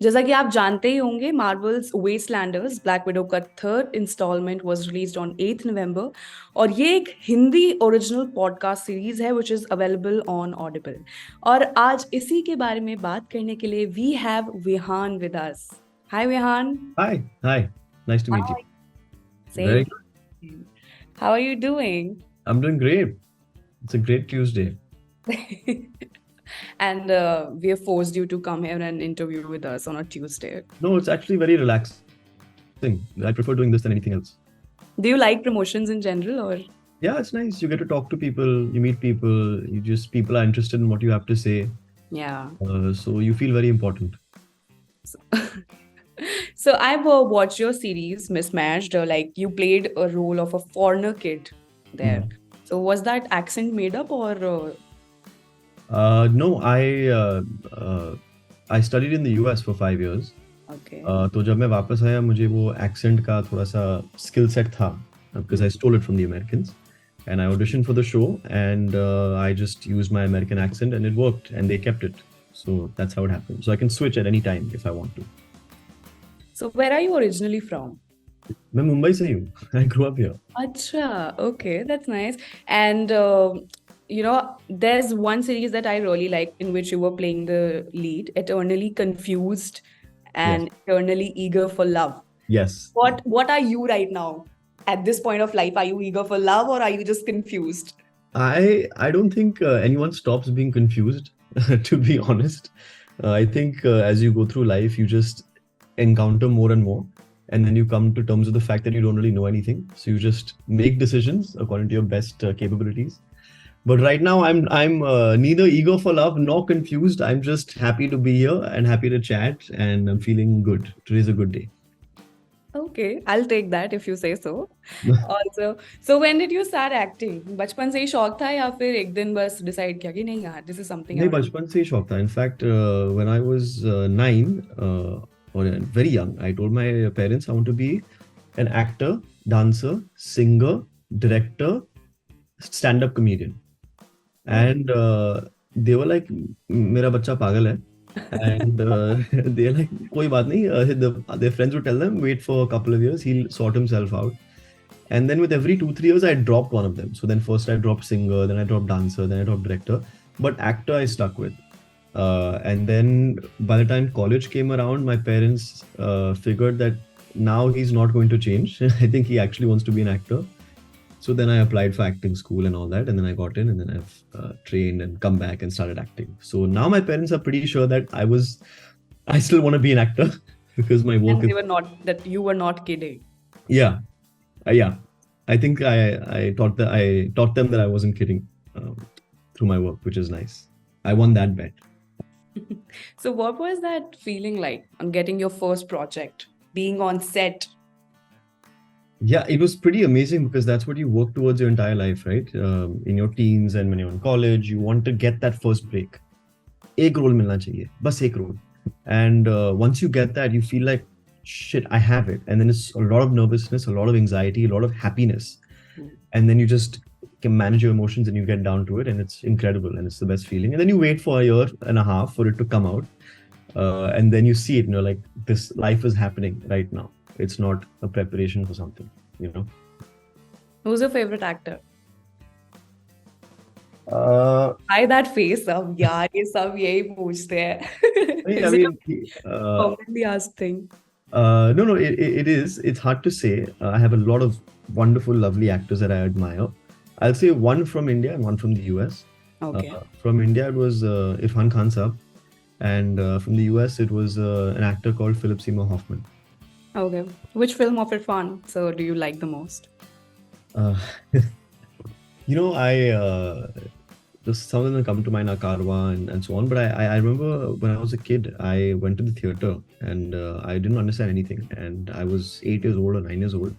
जैसा कि आप जानते ही होंगे, मार्वल्स वेस्टलैंडर्स ब्लैक विडो का third instalment was released on 8th November और ये एक हिंदी ओरिजिनल पॉडकास्ट सीरीज है which is available on Audible. और आज इसी के बारे में बात करने के लिए we have Vihan with us. Hi Vihan. Hi. Nice to meet you. Same. Very good. How are you doing? I'm doing great. It's a great Tuesday. And we have forced you to come here and interview with us on a Tuesday. No, it's actually very relaxing. I prefer doing this than anything else. Do you like promotions in general, or? Yeah, it's nice. You get to talk to people, you meet people, people are interested in what you have to say. Yeah. So you feel very important. So I've watched your series Mismatched. Like you played a role of a foreigner kid there. So was that accent made up, or? No, I studied in the US for 5 years. Okay. तो जब मैं वापस आया मुझे वो accent का थोड़ा सा skill set था because I stole it from the Americans and I auditioned for the show and I just used my American accent and it worked and they kept it. So that's how it happened. So I can switch at any time if I want to. So where are you originally from? मैं मुंबई से ही हूँ. I grew up here. Acha, okay, that's nice. And you know, there's one series that I really like in which you were playing the lead, Eternally Confused and Eternally Eager for Love. Yes. What are you right now? At this point of life, are you eager for love or are you just confused? I don't think anyone stops being confused, to be honest. I think as you go through life, you just encounter more and more. And then you come to terms with the fact that you don't really know anything. So you just make decisions according to your best capabilities. But right now, I'm neither eager for love nor confused. I'm just happy to be here and happy to chat. And I'm feeling good. Today's a good day. Okay, I'll take that if you say so. Also, so when did you start acting? बचपन से ही शौक था या फिर एक दिन बस decide किया कि नहीं यार, this is something I नहीं, want? बचपन से ही शौक था. In fact, when I was 9 or very young, I told my parents I want to be an actor, dancer, singer, director, stand-up comedian. And they were like, मेरा बच्चा पागल है. And they're like, कोई बात नहीं. Their friends would tell them, wait for a couple of years, he'll sort himself out. And then with every 2-3 years, I dropped one of them. So then first I dropped singer, then I dropped dancer, then I dropped director. But actor I stuck with. And then by the time college came around, my parents figured that now he's not going to change. I think he actually wants to be an actor. So then I applied for acting school and all that. And then I got in and then I've trained and come back and started acting. So now my parents are pretty sure that I still want to be an actor because my work And they were not, that you were not kidding. Yeah. I think I taught them that I wasn't kidding through my work, which is nice. I won that bet. So what was that feeling like on getting your first project, being on set? Yeah, it was pretty amazing because that's what you work towards your entire life, right? In your teens and when you're in college, you want to get that first break. एक role मिलना चाहिए, बस एक role. And once you get that, you feel like, shit, I have it. And then it's a lot of nervousness, a lot of anxiety, a lot of happiness. And then you just can manage your emotions and you get down to it and it's incredible and it's the best feeling. And then you wait for a year and a half for it to come out. And then you see it and you're like, this life is happening right now. It's not a preparation for something, you know? Who's your favorite actor? Why that face अब यार ये सब यही पूछते हैं. I mean, commonly asked thing. No, it is. It's hard to say. I have a lot of wonderful, lovely actors that I admire. I'll say one from India and one from the US. Okay. From India, it was Vihaan Samat. And from the US, it was an actor called Philip Seymour Hoffman. Okay. Which film of Irfan so do you like the most? Just some of them come to mind are Karwa and so on. But I remember when I was a kid, I went to the theater and I didn't understand anything. And I was 8 years old or 9 years old.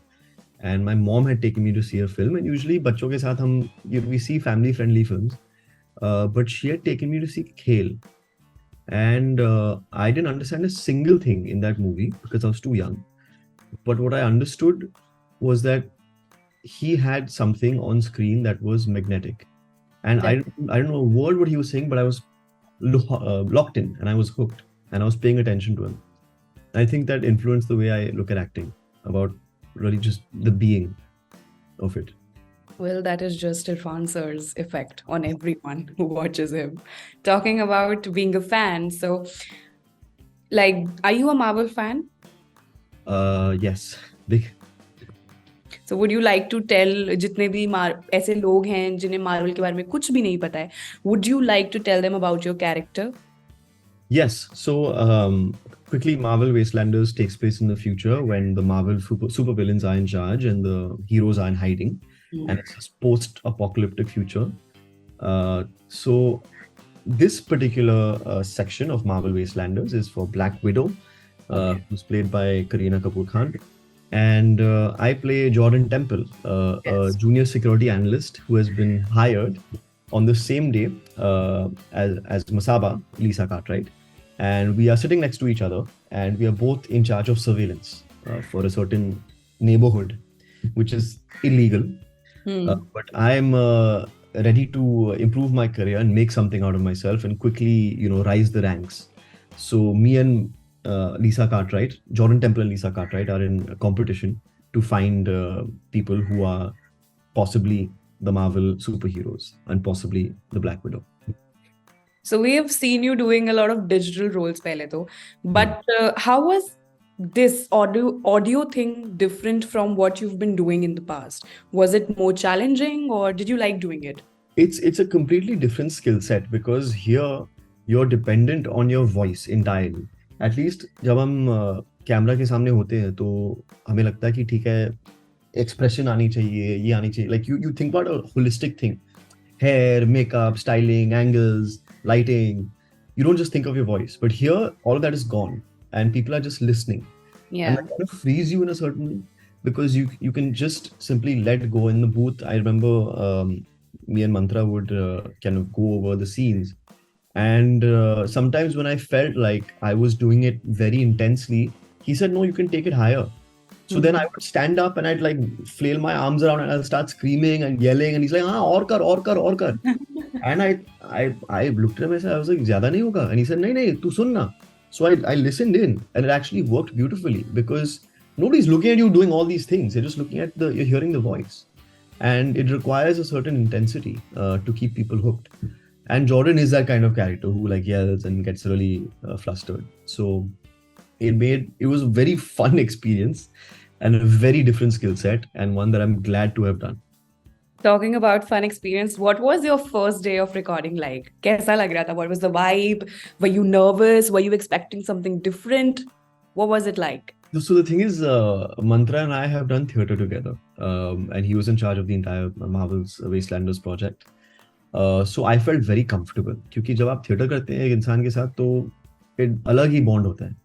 And my mom had taken me to see a film. And usually, बच्चों के साथ we see family-friendly films. But she had taken me to see S.H.I.E.L.D. And I didn't understand a single thing in that movie because I was too young. But what I understood was that he had something on screen that was magnetic. And I don't know a word what he was saying, but I was locked in and I was hooked and I was paying attention to him. I think that influenced the way I look at acting, about really just the being of it. Well, that is just Irfan sir's effect on everyone who watches him. Talking about being a fan, so like, are you a Marvel fan? Yes, big. So would you like to tell जितने भी ऐसे लोग हैं जिन्हें Marvel के बारे में कुछ भी नहीं पता है, would you like to tell them about your character? Yes. So, quickly, Marvel Wastelanders takes place in the future when the Marvel supervillains are in charge and the heroes are in hiding, and it's a post-apocalyptic future. So, this particular section of Marvel Wastelanders is for Black Widow, who's played by Kareena Kapoor Khan, and I play Jordan Temple, a junior security analyst who has been hired on the same day as Masaba, Lisa Cartwright, and we are sitting next to each other, and we are both in charge of surveillance for a certain neighborhood, which is illegal. But I'm ready to improve my career and make something out of myself and quickly, rise the ranks. So me and Lisa Cartwright, Jordan Temple and Lisa Cartwright are in a competition to find people who are possibly the Marvel superheroes and possibly the Black Widow. So we have seen you doing a lot of digital roles pehle to, but how was this audio thing different from what you've been doing in the past? Was it more challenging or did you like doing it? It's a completely different skill set because here you're dependent on your voice entirely. At least जब हम camera के सामने होते हैं तो हमें लगता है कि ठीक है एक्सप्रेशन आनी चाहिए, ये आनी चाहिए. Like you think about a holistic thing. Hair, makeup, styling, angles, lighting. You don't just think of your voice. But here, all of that is gone. And people are just listening. Yeah. And that kind of frees you in a certain way. Because you can just simply let go in the booth. I remember me and Mantra would kind of go over the scenes. And sometimes when I felt like I was doing it very intensely, he said, no, you can take it higher. So then I would stand up and I'd like flail my arms around and I'll start screaming and yelling. And he's like, aur kar. And I looked at him and I was like, zyada nahi hoga. And he said, nahi, tu sun na. So I listened in and it actually worked beautifully because nobody's looking at you doing all these things. You're just looking at you're hearing the voice. And it requires a certain intensity to keep people hooked. And Jordan is that kind of character who like yells and gets really flustered. So it was a very fun experience and a very different skill set and one that I'm glad to have done. Talking about fun experience, what was your first day of recording like? Kaisa lag raha tha? What was the vibe? Were you nervous? Were you expecting something different? What was it like? So the thing is, Mantra and I have done theatre together, and he was in charge of the entire Marvel's Wastelanders project. So I felt very comfortable क्योंकि जब आप theatre करते हैं एक इंसान के साथ तो एक अलग ही bond होता है.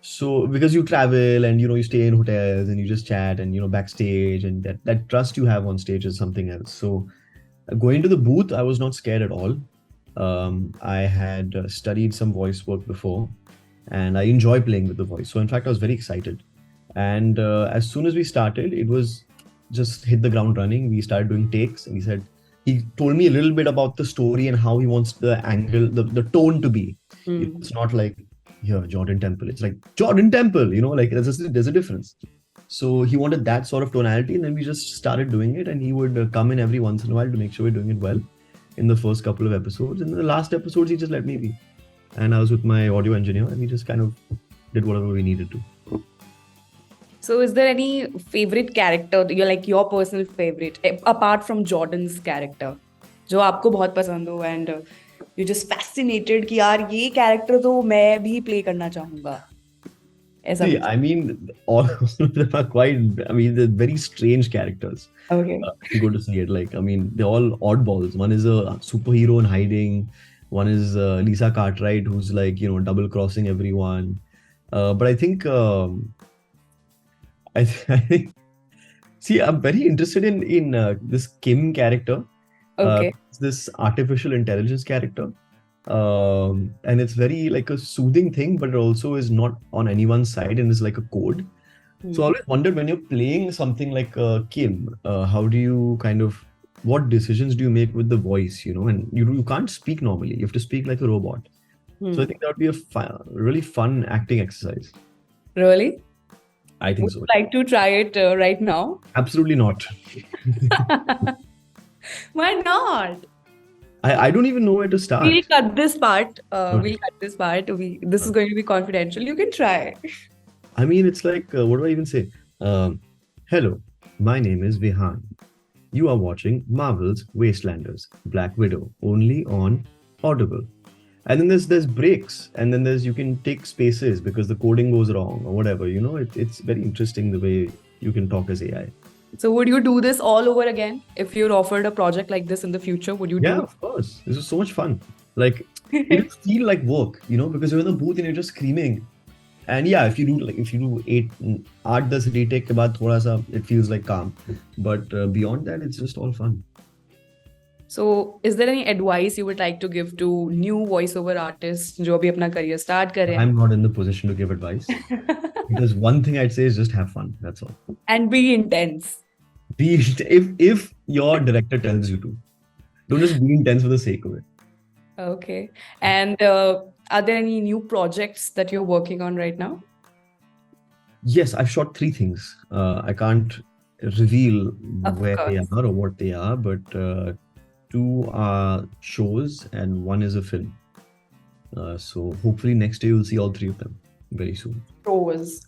So because you travel and you stay in hotels and you just chat and backstage and that trust you have on stage is something else. So going to the booth, I was not scared at all. I had studied some voice work before and I enjoy playing with the voice. So in fact, I was very excited. And as soon as we started, it was just hit the ground running. We started doing takes and he told me a little bit about the story and how he wants the angle, the tone to be. It's not like, here, Jordan Temple. It's like, Jordan Temple, like there's a difference. So he wanted that sort of tonality and then we just started doing it and he would come in every once in a while to make sure we're doing it well in the first couple of episodes. And in the last episodes, he just let me be. And I was with my audio engineer and we just kind of did whatever we needed to. So is there any favorite character, your personal favorite, apart from Jordan's character, जो आपको बहुत पसंद हो and you're just fascinated कि यार ये character तो मैं भी play करना चाहूँगा. See, I mean, all of them are they're very strange characters. Okay. If you go to see it, they're all oddballs. One is a superhero in hiding. One is Lisa Cartwright, who's double crossing everyone. But I think, I think, see, I'm very interested in this Kim character. Okay. This artificial intelligence character. And it's very like a soothing thing, but it also is not on anyone's side and is like a code. So I always wondered when you're playing something like Kim, how do you what decisions do you make with the voice, and you can't speak normally. You have to speak like a robot. So I think that would be a really fun acting exercise. Really? I think Would so. you like to try it right now? Absolutely not. Why not? I don't even know where to We'll start. cut this part. Okay. We'll cut this part. This is going to be confidential. You can try. I mean, it's like, what do I even say? Hello, my name is Vihaan. You are watching Marvel's Wastelanders, Black Widow, only on Audible. And then there's breaks, and then you can take spaces because the coding goes wrong or whatever. It's very interesting the way you can talk as AI. So would you do this all over again if you're offered a project like this in the future? Would you Yeah, do of course. This was so much fun. Like, it it? doesn't feel like work, because you're in the booth and you're just screaming. And yeah, if you do 8-10 retake के बाद थोड़ा सा it feels like calm, but beyond that it's just all fun. So is there any advice you would like to give to new voiceover artists जो अभी अपना career start कर रहे हैं? I'm not in the position to give advice because one thing I'd say is just have fun. That's all. And be intense. If your director tells you to, don't just be intense for the sake of it. Okay. And are there any new projects that you're working on right now? Yes, I've shot 3 things. I can't reveal Of where they course. are or what they are, but 2 are shows and 1 is a film. So hopefully next year you'll see all 3 of them very soon. Shows.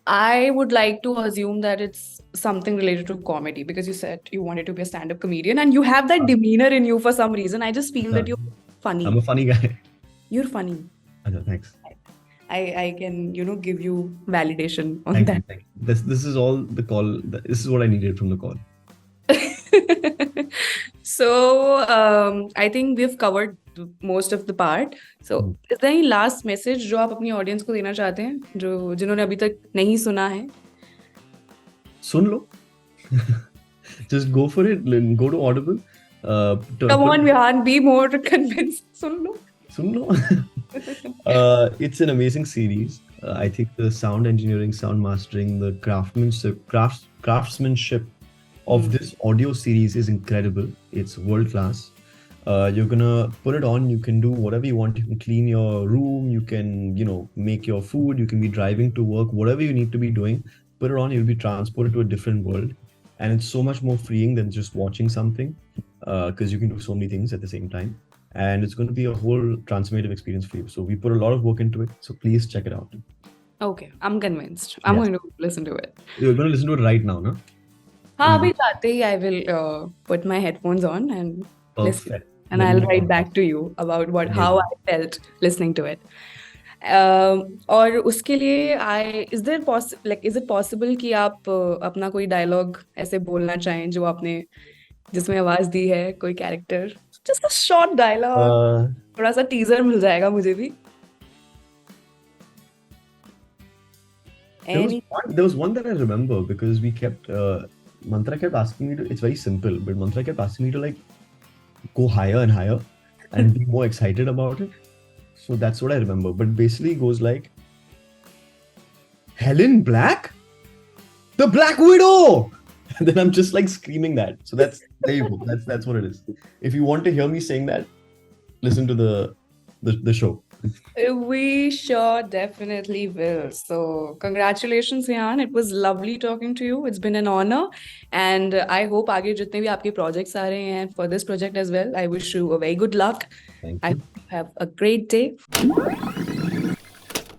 I would like to assume that it's something related to comedy because you said you wanted to be a stand-up comedian and you have that demeanor in you for some reason. I just feel that you're funny. I'm a funny guy. You're funny. Thanks. I can, give you validation on Thank that. you. Thank you. This is all the call. This is what I needed from the call. So I think we've covered most of the part. So is there any last message जो आप अपनी audience को देना चाहते हैं जो जिन्होंने अभी तक नहीं सुना है? सुन लो. Just go for it. Go to Audible. Come on, Vihaan, be more convinced. Soon low. Soon low. It's an amazing series. I think the sound engineering, sound mastering, the craftsmanship of this audio series is incredible. It's world class. You're gonna put it on, you can do whatever you want. You can clean your room, you can, make your food, you can be driving to work, whatever you need to be doing, put it on, you'll be transported to a different world. And it's so much more freeing than just watching something, because you can do so many things at the same time. And it's going to be a whole transformative experience for you. So we put a lot of work into it. So please check it out. Okay, I'm convinced. I'm Yes. going to listen to it. You're going to listen to it right now, no? हाँ, अभी जाते ही I will put my headphones on and listen. Perfect. And Let I'll me write know. back to you about how I felt listening to it. और उसके लिए is it possible कि आप अपना कोई dialogue ऐसे बोलना चाहें जो आपने जिसमें आवाज दी है कोई character, just a short dialogue, थोड़ा सा teaser मिल जाएगा मुझे भी. There was one that I remember because we kept Mantra kept asking me to. It's very simple, but Mantra kept asking me to like go higher and higher and be more excited about it. So that's what I remember. But basically, it goes like Helen Black, the Black Widow, and then I'm just like screaming that. So there you go. That's what it is. If you want to hear me saying that, listen to the show. We sure definitely will. So congratulations, Vihaan. It was lovely talking to you. It's been an honor. And I hope आगे जितने भी आपके projects आ रहे हैं for this project as well, I wish you a very good luck. Thank I you. hope you have a great day.